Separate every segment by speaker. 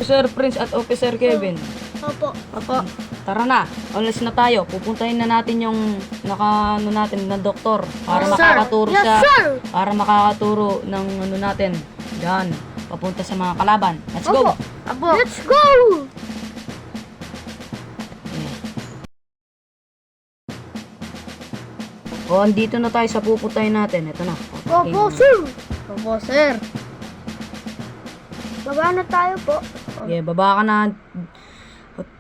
Speaker 1: Officer Prince at Officer Kevin.
Speaker 2: Opo.
Speaker 3: Opo.
Speaker 1: Tara na, alis na tayo. Pupuntahin na natin yung natin na doktor para
Speaker 3: Yes, sir.
Speaker 1: makakaturo
Speaker 2: Yes,
Speaker 1: sa
Speaker 2: sir.
Speaker 1: para makakaturo ng natin. Diyan, papunta sa mga kalaban. Let's go.
Speaker 2: Opo.
Speaker 3: Opo.
Speaker 2: Let's go!
Speaker 1: O, andito na tayo sa pupuntahin natin. Ito na.
Speaker 2: Opo, sir.
Speaker 3: Opo, sir.
Speaker 2: Baba na tayo po.
Speaker 1: Okay, baba ka na.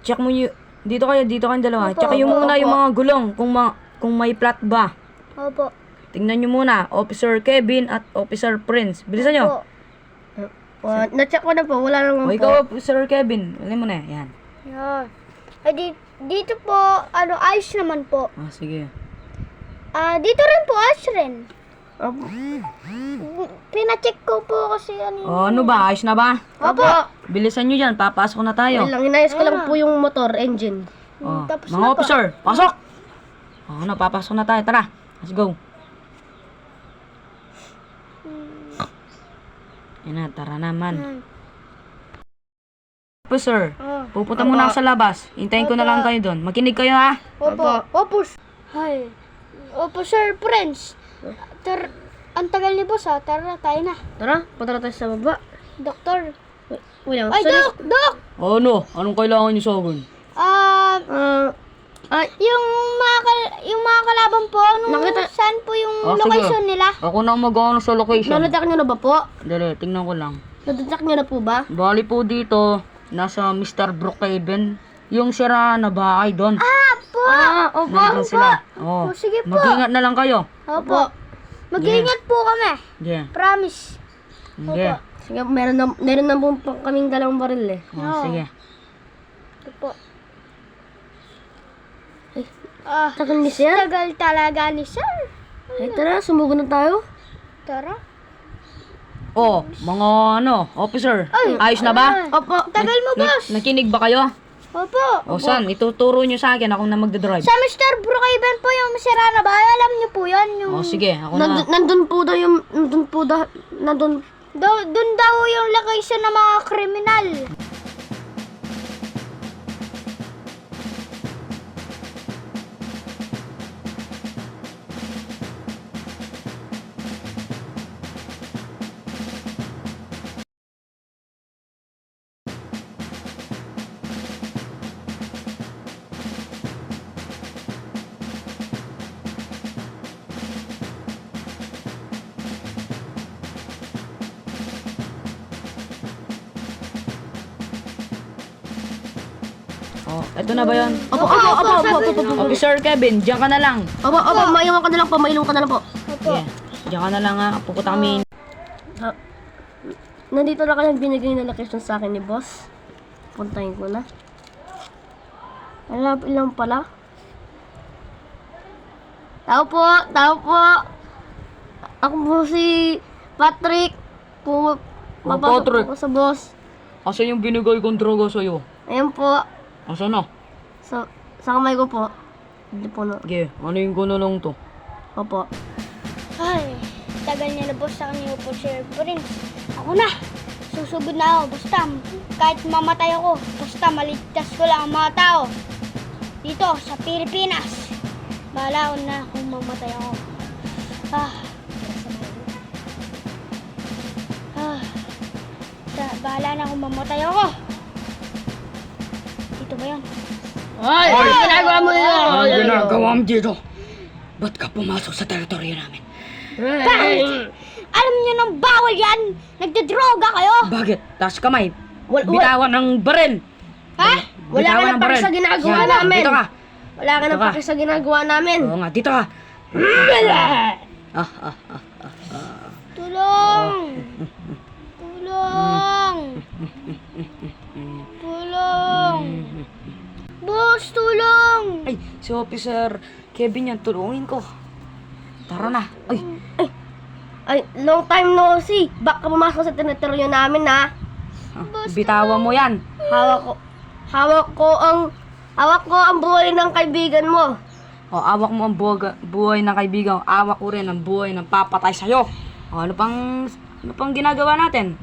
Speaker 1: Check mo yung dito kayong dalawa.
Speaker 2: Opo,
Speaker 1: Check yung
Speaker 2: opo,
Speaker 1: muna yung
Speaker 2: opo.
Speaker 1: mga gulong kung may plat ba.
Speaker 2: Opo.
Speaker 1: Tingnan nyo muna, Officer Kevin at Officer Prince. Bilisan nyo.
Speaker 2: Opo.
Speaker 3: Na-check ko na po. Wala
Speaker 1: O,
Speaker 3: naman po.
Speaker 1: ikaw, Officer Kevin. Alam mo na, yan.
Speaker 2: Yan. Ay, dito po, ayos naman po.
Speaker 1: Ah, sige.
Speaker 2: Dito rin po, ayos rin.
Speaker 3: Opo.
Speaker 2: Pinacheck ko po kasi
Speaker 1: O, ano ba? Ayos na ba?
Speaker 3: Opo.
Speaker 1: Bilisan nyo dyan, papasok na tayo.
Speaker 3: Wait lang, hinayos ko lang po yung motor, engine.
Speaker 1: O,
Speaker 2: Tapos
Speaker 1: mga
Speaker 2: na po.
Speaker 1: officer, pasok! O, ano, papasok na tayo. Tara, let's go. Yan na, tara naman.
Speaker 2: Yan.
Speaker 1: Officer,
Speaker 2: Ah.
Speaker 1: pupunta muna ako sa labas. Hintayin ko na lang kayo doon. Makinig kayo ha.
Speaker 2: Opo. Opo. Hi. Opo, Sir Prince. Ang tagal ni boss ha. Tara, tayo na.
Speaker 3: Tara, punta na tayo sa baba.
Speaker 2: Doktor.
Speaker 3: Wait lang.
Speaker 2: Ay,
Speaker 3: sorry.
Speaker 2: Dok!
Speaker 1: Ano? Anong kailangan niyo sa akin?
Speaker 2: Yung mga kalaban po, saan po yung
Speaker 1: Ah, sige.
Speaker 2: location nila?
Speaker 1: Ako na mag-ano sa location.
Speaker 3: Nanodak nyo na ba po?
Speaker 1: Dali, tingnan ko lang.
Speaker 3: Nanodak nyo na po ba?
Speaker 1: Bali po dito, nasa Mr. Brookhaven. Yung sira na bahay doon.
Speaker 2: Po!
Speaker 3: Opo.
Speaker 1: Nandun sila. Oh.
Speaker 2: Sige po.
Speaker 1: Mag-ingat na lang kayo.
Speaker 2: Opo. Mag-iingat po kami.
Speaker 1: Yeah.
Speaker 2: Promise.
Speaker 1: Yeah.
Speaker 3: Sige, meron na po kaming dalawang baril eh.
Speaker 1: Oh, sige.
Speaker 2: Ito po.
Speaker 3: Ay,
Speaker 2: Ah,
Speaker 3: tagal ni sir.
Speaker 2: tagal talaga ni Sir.
Speaker 3: Ay, tara, sumugo na tayo.
Speaker 2: Tara.
Speaker 1: Oh, mga officer.
Speaker 2: Ay,
Speaker 1: Ayos na ba?
Speaker 3: Opo.
Speaker 2: Tagal mo, boss.
Speaker 1: Nakinig ba kayo?
Speaker 2: Opo.
Speaker 1: O saan? Ituturo nyo sa akin. Ako na magdadrive.
Speaker 2: Sa Mr. Brookhaven po yung sira na bahay. Alam niyo po yan. Yung...
Speaker 1: O sige, ako na.
Speaker 3: Nandun po daw yung, nandun.
Speaker 2: Doon daw yung location ng mga kriminal.
Speaker 1: Oh, eto na ba yun?
Speaker 3: Opo.
Speaker 1: Officer Kevin, diyan ka na lang.
Speaker 3: Opo, maiwan ka na lang po, maiwan ka na lang po.
Speaker 2: Opo.
Speaker 1: Yeah. Diyan ka na lang ha. Pupunta kami.
Speaker 3: Nandito na kayong binigay na location sa akin ni boss. Puntahin ko na. Malapit lang pala. Tao po. Ako po si Patrick. Papasok
Speaker 1: Patrick.
Speaker 3: po sa boss.
Speaker 1: Asan yung binigay kong droga sa'yo?
Speaker 3: Ayan po.
Speaker 1: Asan na?
Speaker 3: Sa kamay ko po. Hindi po na.
Speaker 1: Sige, ano yung kuno lang to?
Speaker 3: Opo.
Speaker 2: Ay, tagal niya na boss sa kanya po, Sir Prince. Ako na. Susubod na ako. Basta, kahit mamatay ako, basta maligtas ko lang ang mga tao. Dito, sa Pilipinas. Bahala ko na kung mamatay ako. Bahala na kung mamatay ako. Dito ba yun?
Speaker 3: Ay! Ano ginagawa mo yun?
Speaker 1: Ano ginagawa mo dito? Ba't ka pumasok sa teritoryo namin?
Speaker 2: Bakit? Alam niyo nang bawal yan! Nagdadroga kayo!
Speaker 1: Bakit? Taas kamay. Bitawan ng baril.
Speaker 2: Ha?
Speaker 3: Wala ka
Speaker 1: Bitawan
Speaker 3: na
Speaker 1: ng
Speaker 3: paki
Speaker 1: baril.
Speaker 3: sa ginagawa
Speaker 1: Yan,
Speaker 3: namin.
Speaker 1: Dito ka.
Speaker 3: Wala ka na
Speaker 1: Dito ka.
Speaker 3: paki sa ginagawa namin.
Speaker 1: Oo nga, dito ka.
Speaker 2: Tulong! Tulong! Tulong! Boss, tulong!
Speaker 1: Ay, si Officer Kevin yan, tulungin ko. Tara na. Ay,
Speaker 3: Ay, long time no see. Back ka pumasok sa teritoryo namin ha.
Speaker 1: bitawan mo yan.
Speaker 3: Hawak ko ang buhay ng kaibigan mo.
Speaker 1: O, awak mo ang buhay ng kaibigan. Awak ko rin ang buhay ng papatay sa'yo. O, ano pang ginagawa natin?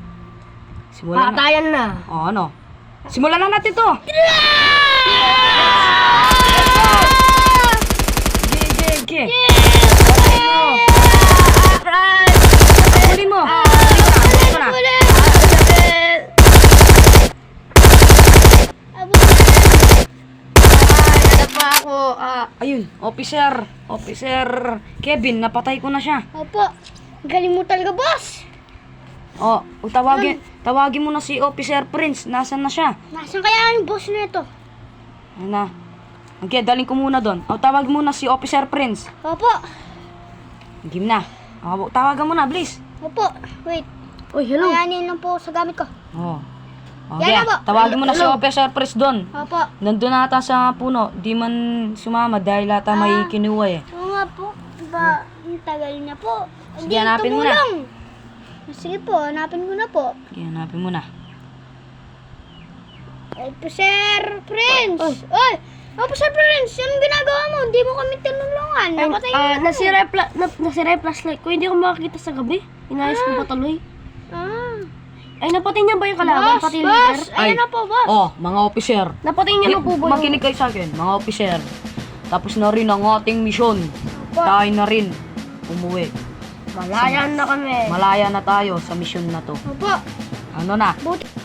Speaker 1: Simulan na.
Speaker 3: Patayan na.
Speaker 1: O, ano? Simulan na natin to! Sige! Huli mo! Ito na!
Speaker 3: Nadapa ako.
Speaker 1: Ayun, Officer Kevin, napatay ko na siya.
Speaker 2: Opo. Galing mo talaga, boss.
Speaker 1: Tawagin mo na si Officer Prince. Nasaan na siya?
Speaker 2: Nasaan kaya yung boss nito?
Speaker 1: Ano na? Okay, daling ko muna doon. Tawagin mo na si Officer Prince.
Speaker 2: Opo.
Speaker 1: Game na. Tawagan mo na, please.
Speaker 2: Opo. Wait.
Speaker 3: Uy, hello.
Speaker 2: Kayanin lang po sa gamit ko.
Speaker 1: Okay,
Speaker 2: Yan na po.
Speaker 1: tawagin mo na si
Speaker 3: Hello.
Speaker 1: Officer Prince doon.
Speaker 2: Opo.
Speaker 1: Nandun na ata sa puno. Di man sumama dahil ata may kinuha eh.
Speaker 2: Oo nga po. Ba, ang tagal niya po.
Speaker 1: Sige,
Speaker 2: Hindi
Speaker 1: hanapin mo na.
Speaker 2: tumulong. Sige po, hanapin ko na po.
Speaker 1: Okay, hanapin mo na.
Speaker 2: Officer Prince! Oy! Officer Prince! Anong ginagawa mo? Hindi mo kami tinulungan. Napatay mo ako.
Speaker 3: Nasira yung flashlight ko. Hindi ako makakita sa gabi. Inayos ko pa tuloy.
Speaker 2: Ah.
Speaker 3: Ay, napatay niya ba yung kalaban?
Speaker 2: Boss!
Speaker 3: Pati yung
Speaker 2: Boss!
Speaker 3: leader?
Speaker 2: Ayan na po, boss.
Speaker 1: Mga officer.
Speaker 3: Napatay niya na po ba yung...
Speaker 1: Makinig kayo sa akin, mga officer. Tapos na rin ang ating misyon.
Speaker 2: Opo.
Speaker 1: Tayo na rin umuwi.
Speaker 3: Malaya na kami.
Speaker 1: Malaya na tayo sa misyon na to.
Speaker 2: Opo.
Speaker 1: Ano na?
Speaker 2: Buti.